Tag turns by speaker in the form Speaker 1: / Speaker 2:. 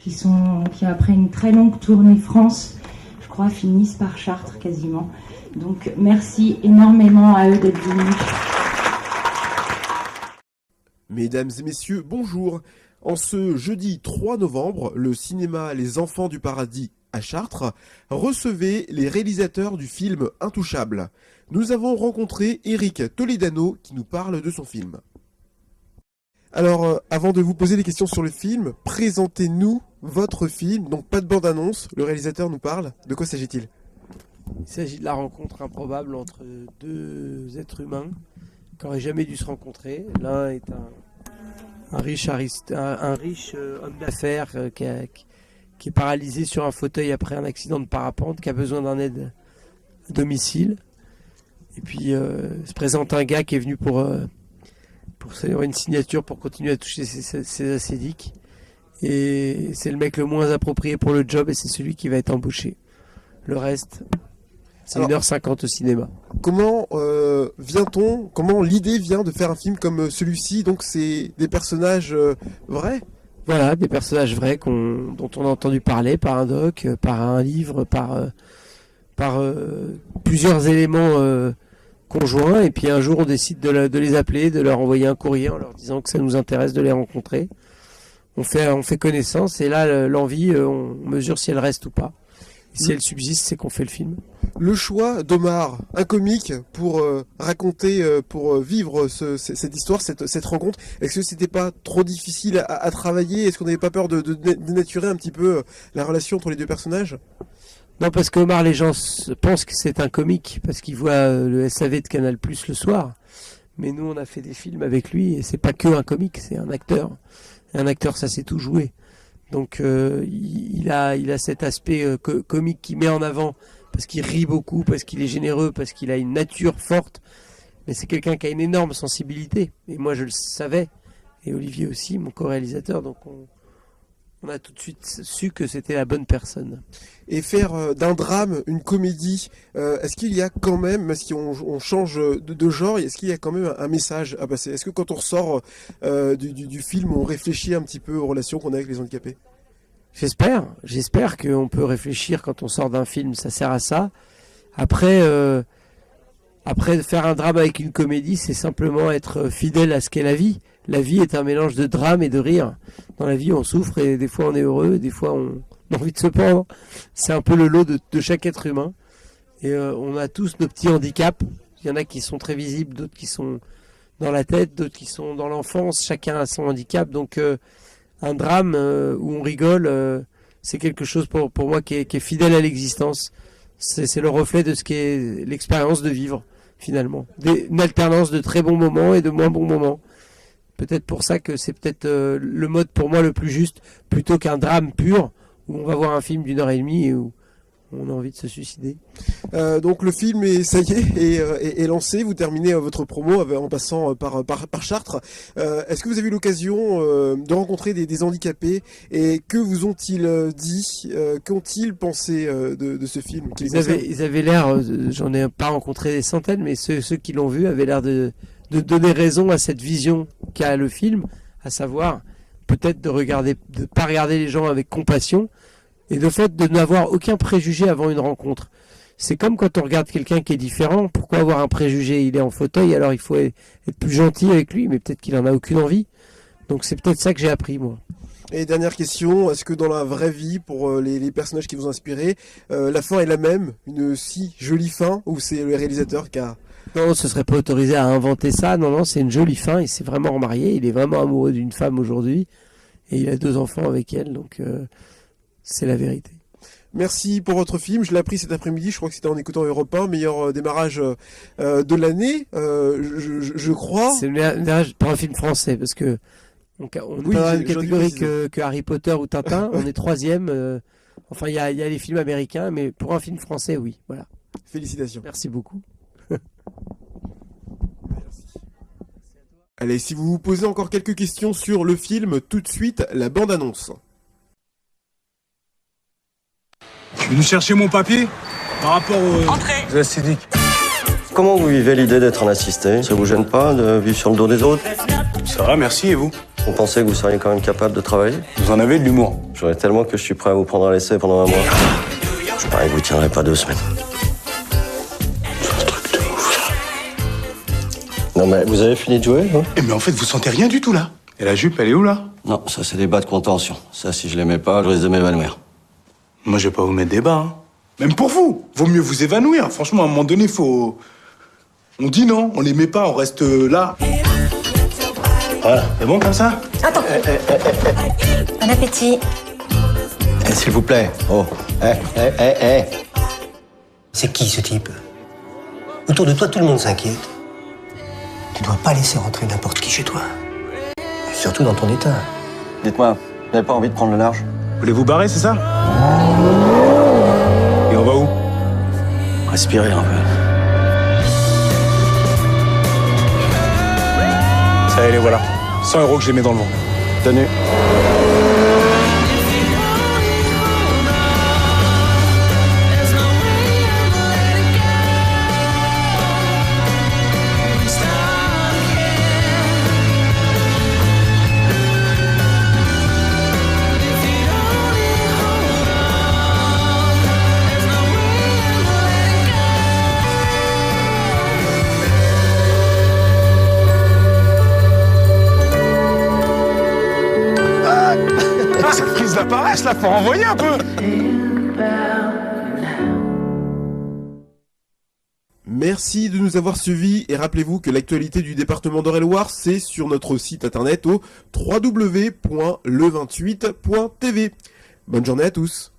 Speaker 1: qui après une très longue tournée France, je crois, finissent par Chartres quasiment. Donc merci énormément à eux d'être venus.
Speaker 2: Mesdames et messieurs, bonjour. En ce jeudi 3 novembre, le cinéma Les Enfants du Paradis à Chartres recevait les réalisateurs du film Intouchable. Nous avons rencontré Eric Toledano qui nous parle de son film. Alors, avant de vous poser des questions sur le film, présentez-nous votre film. Donc pas de bande-annonce, le réalisateur nous parle. De quoi s'agit-il ?
Speaker 3: Il s'agit de la rencontre improbable entre deux êtres humains qui n'auraient jamais dû se rencontrer. L'un est un riche homme d'affaires qui est paralysé sur un fauteuil après un accident de parapente, qui a besoin d'un aide à domicile. Et puis se présente un gars qui est venu pour une signature pour continuer à toucher ses acédiques. Et c'est le mec le moins approprié pour le job et c'est celui qui va être embauché. Le reste, c'est 1h50 au cinéma.
Speaker 2: Comment comment l'idée vient de faire un film comme celui-ci? Donc c'est des personnages vrais?
Speaker 3: Voilà, des personnages vrais dont on a entendu parler par un doc, par un livre, par plusieurs éléments conjoints. Et puis un jour, on décide de les appeler, de leur envoyer un courrier en leur disant que ça nous intéresse de les rencontrer. On fait connaissance et là, l'envie, on mesure si elle reste ou pas. Et si elle subsiste, c'est qu'on fait le film.
Speaker 2: Le choix d'Omar, un comique, pour raconter, pour vivre cette histoire, cette rencontre, est-ce que c'était pas trop difficile à travailler? Est-ce qu'on n'avait pas peur de dénaturer un petit peu la relation entre les deux personnages?
Speaker 3: Non, parce qu'Omar, les gens pensent que c'est un comique, parce qu'ils voient le SAV de Canal+ le soir. Mais nous, on a fait des films avec lui, et c'est pas que un comique, c'est un acteur. Et un acteur, ça sait tout jouer. Donc il a cet aspect comique qui met en avant parce qu'il rit beaucoup, parce qu'il est généreux, parce qu'il a une nature forte. Mais c'est quelqu'un qui a une énorme sensibilité. Et moi je le savais, et Olivier aussi, mon co-réalisateur. Donc on a tout de suite su que c'était la bonne personne.
Speaker 2: Et faire d'un drame une comédie, est-ce qu'il y a quand même, si on change de genre, est-ce qu'il y a quand même un message à passer? Est-ce que quand on ressort du film, on réfléchit un petit peu aux relations qu'on a avec les handicapés?
Speaker 3: J'espère qu'on peut réfléchir quand on sort d'un film, ça sert à ça. Après, faire un drame avec une comédie, c'est simplement être fidèle à ce qu'est la vie. La vie est un mélange de drame et de rire. Dans la vie, on souffre et des fois on est heureux, et des fois on a envie de se pendre. C'est un peu le lot de chaque être humain. Et on a tous nos petits handicaps. Il y en a qui sont très visibles, d'autres qui sont dans la tête, d'autres qui sont dans l'enfance. Chacun a son handicap. Donc un drame où on rigole, c'est quelque chose pour moi qui est fidèle à l'existence. C'est le reflet de ce qu'est l'expérience de vivre, finalement. Une alternance de très bons moments et de moins bons moments. Peut-être pour ça que c'est peut-être le mode pour moi le plus juste, plutôt qu'un drame pur, où on va voir un film d'1h30 et où on a envie de se suicider.
Speaker 2: Donc le film est lancé, vous terminez votre promo en passant par Chartres. Est-ce que vous avez eu l'occasion de rencontrer des handicapés et que vous ont-ils dit, qu'ont-ils pensé de ce film?
Speaker 3: Ils avaient l'air, j'en ai pas rencontré des centaines, mais ceux qui l'ont vu avaient l'air de donner raison à cette vision qu'a le film, à savoir peut-être de pas regarder les gens avec compassion, et de fait de n'avoir aucun préjugé avant une rencontre. C'est comme quand on regarde quelqu'un qui est différent, pourquoi avoir un préjugé? Il est en fauteuil, alors il faut être plus gentil avec lui, mais peut-être qu'il en a aucune envie. Donc c'est peut-être ça que j'ai appris, moi.
Speaker 2: Et dernière question, est-ce que dans la vraie vie, pour les personnages qui vous ont inspiré, la fin est la même, une si jolie fin, ou c'est le réalisateur qui a...
Speaker 3: Non, ce serait pas autorisé à inventer ça. Non, c'est une jolie fin. Il s'est vraiment remarié. Il est vraiment amoureux d'une femme aujourd'hui. Et il a 2 enfants avec elle. Donc, c'est la vérité.
Speaker 2: Merci pour votre film. Je l'ai appris cet après-midi. Je crois que c'était en écoutant Europe 1. Meilleur démarrage de l'année, je crois.
Speaker 3: C'est le meilleur démarrage pour un film français. Parce que on n'est pas dans la même catégorie que Harry Potter ou Tintin. On est 3e. Enfin, il y a les films américains. Mais pour un film français, oui. Voilà.
Speaker 2: Félicitations.
Speaker 3: Merci beaucoup.
Speaker 2: Allez, si vous vous posez encore quelques questions sur le film, tout de suite, la bande-annonce.
Speaker 4: Je suis venu chercher mon papier par rapport aux acédiques.
Speaker 5: Comment vous vivez l'idée d'être un assisté? Ça vous gêne pas de vivre sur le dos des autres?
Speaker 4: Ça va, merci, et vous?
Speaker 5: Vous pensez que vous seriez quand même capable de travailler?
Speaker 4: Vous en avez de l'humour.
Speaker 5: J'en ai tellement que je suis prêt à vous prendre à l'essai pendant 1 mois. Je parie que vous tiendrez pas 2 semaines. C'est un truc de ouf. Non mais vous avez fini de jouer, hein?
Speaker 4: Mais en fait, vous sentez rien du tout là. Et la jupe, elle est où là?
Speaker 5: Non, ça c'est des bas de contention. Ça, si je les mets pas, je risque de m'évanouir.
Speaker 4: Moi, je vais pas vous mettre des bas, hein. Même pour vous. Vaut mieux vous évanouir. Franchement, à un moment donné, faut... On dit non, on les met pas, on reste là. Voilà, c'est bon comme ça?
Speaker 6: Attends. Bon appétit.
Speaker 5: S'il vous plaît. Oh.
Speaker 7: C'est qui ce type? Autour de toi, tout le monde s'inquiète. Tu dois pas laisser rentrer n'importe qui chez toi. Surtout dans ton état.
Speaker 5: Dites-moi, vous n'avez pas envie de prendre le large?
Speaker 4: Vous voulez vous barrer, c'est ça? Et on va où?
Speaker 5: Respirez un peu.
Speaker 4: Ça y est, les voilà. 100 € que j'ai mis dans le vent.
Speaker 5: Tenue.
Speaker 4: Cette crise de la paresse, là, faut renvoyer un peu.
Speaker 2: Merci de nous avoir suivis et rappelez-vous que l'actualité du département d'Eure-et-Loir, c'est sur notre site internet au www.le28.tv. Bonne journée à tous.